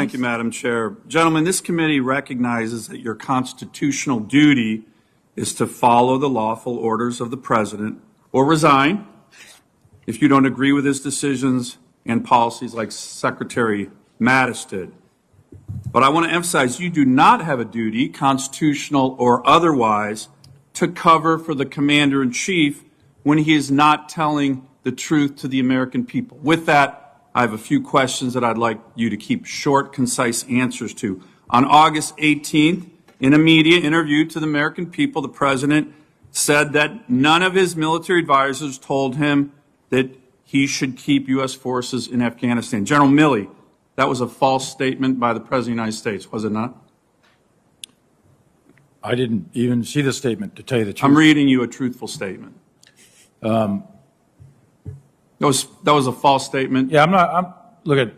Thank you, Madam Chair. Gentlemen, this committee recognizes that your constitutional duty is to follow the lawful orders of the President or resign if you don't agree with his decisions and policies like Secretary Mattis did. But I want to emphasize you do not have a duty, constitutional or otherwise, to cover for the Commander-in-Chief when he is not telling the truth to the American people. With that, I have a few questions that I'd like you to keep short, concise answers to. On August 18th, in a media interview to the American people, the President said that none of his military advisors told him that he should keep U.S. forces in Afghanistan. General Milley, that was a false statement by the President of the United States, was it not? I didn't even see the statement, to tell you the truth. I'm reading you a truthful statement. That was a false statement. Yeah, look,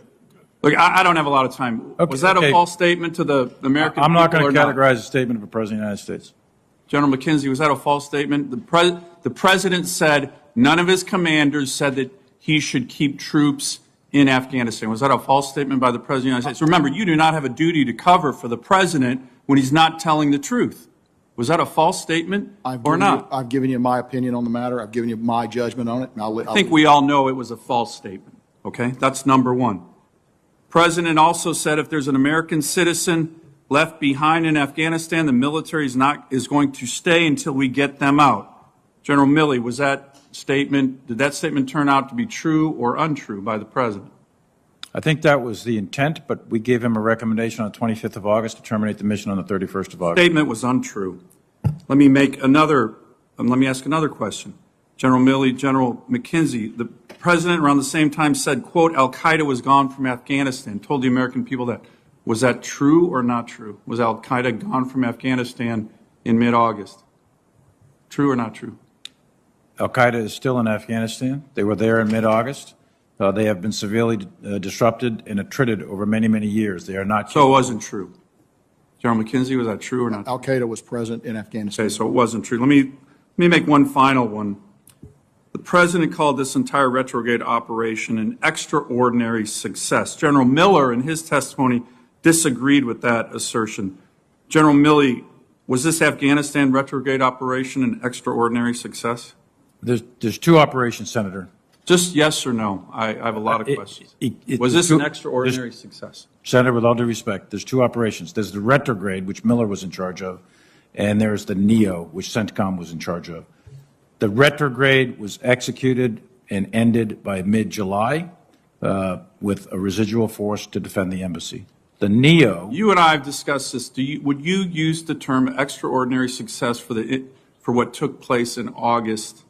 I don't have a lot of time. Okay, was that a false statement to the American people? I'm not going to not? categorize a statement of a President of the United States. General McKenzie, was that a false statement? The President said none of his commanders said that he should keep troops in Afghanistan. Was that a false statement by the President of the United States? Remember, you do not have a duty to cover for the President when he's not telling the truth. Was that a false statement or not? I've given you my opinion on the matter. I've given you my judgment on it. And I think we all know it was a false statement. Okay, that's number one. President also said if there's an American citizen left behind in Afghanistan, the military is going to stay until we get them out. General Milley, did that statement turn out to be true or untrue by the President? I think that was the intent, but we gave him a recommendation on the 25th of August to terminate the mission on the 31st of August. Statement was untrue. Let me ask another question. General Milley, General McKenzie, the President around the same time said, quote, Al-Qaeda was gone from Afghanistan, told the American people that. Was that true or not true? Was Al-Qaeda gone from Afghanistan in mid-August? True or not true? Al-Qaeda is still in Afghanistan. They were there in mid-August. They have been severely disrupted and attrited over many, many years. They are not. So it wasn't true. General McKenzie, was that true or not? Al-Qaeda was present in Afghanistan. Okay, so it wasn't true. Let me make one final one. The President called this entire retrograde operation an extraordinary success. General Miller, in his testimony, disagreed with that assertion. General Milley, was this Afghanistan retrograde operation an extraordinary success? There's two operations, Senator. Just yes or no. I have a lot of questions. Was this an extraordinary success? Senator, with all due respect, there's two operations. There's the retrograde, which Miller was in charge of, and there's the NEO, which CENTCOM was in charge of. The retrograde was executed and ended by mid-July with a residual force to defend the embassy. The NEO. You and I have discussed this. Would you use the term extraordinary success for what took place in August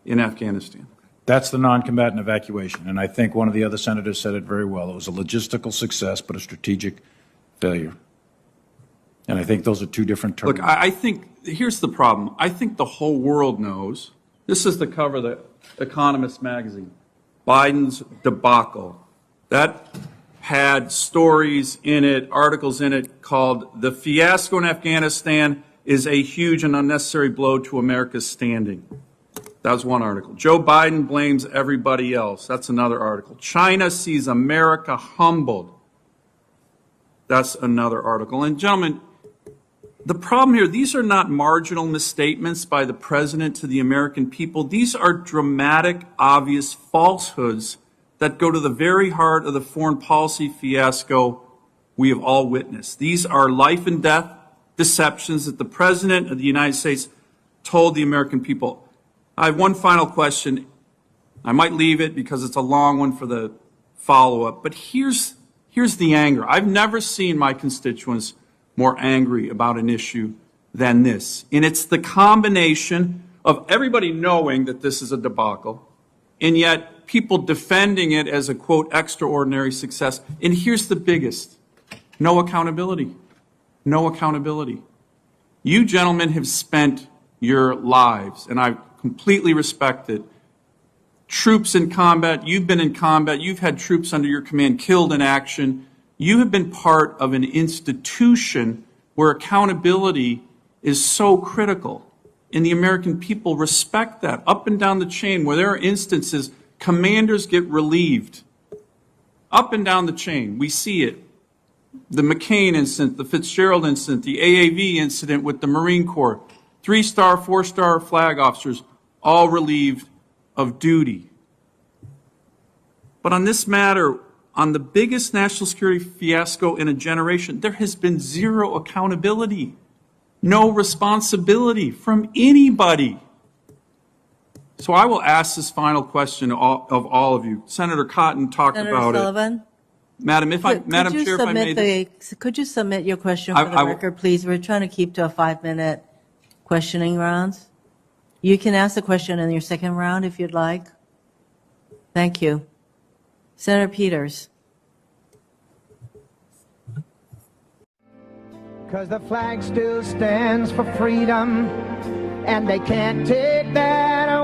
in Afghanistan? That's the non-combatant evacuation, and I think one of the other senators said it very well. It was a logistical success, but a strategic failure. And I think those are two different terms. Look, I think, here's the problem. I think the whole world knows. This is the cover of the Economist magazine. Biden's debacle. That had stories in it, articles in it called "The Fiasco in Afghanistan is a huge and unnecessary blow to America's standing." That was one article. Joe Biden blames everybody else. That's another article. China sees America humbled. That's another article. And gentlemen, the problem here, these are not marginal misstatements by the President to the American people. These are dramatic, obvious falsehoods that go to the very heart of the foreign policy fiasco we have all witnessed. These are life and death deceptions that the President of the United States told the American people. I have one final question. I might leave it because it's a long one for the follow-up, but here's the anger. I've never seen my constituents more angry about an issue than this. And it's the combination of everybody knowing that this is a debacle, and yet people defending it as a, quote, extraordinary success. And here's the biggest. No accountability. No accountability. You gentlemen have spent your lives, and I completely respect it. Troops in combat, you've been in combat, you've had troops under your command killed in action. You have been part of an institution where accountability is so critical. And the American people respect that up and down the chain where there are instances commanders get relieved. Up and down the chain, we see it. the McCain incident, the Fitzgerald incident, the AAV incident with the Marine Corps, 3-star, 4-star flag officers, all relieved of duty. But on this matter, on the biggest national security fiasco in a generation, there has been zero accountability, no responsibility from anybody. So I will ask this final question of all of you. Senator Cotton talked Senator about Sullivan? it. Madam Chair, if I may. Could you submit your question for the record, please? We're trying to keep to a 5-minute questioning rounds. You can ask the question in your second round if you'd like. Thank you. Senator Peters. Because the flag still stands for freedom, and they can't take that away.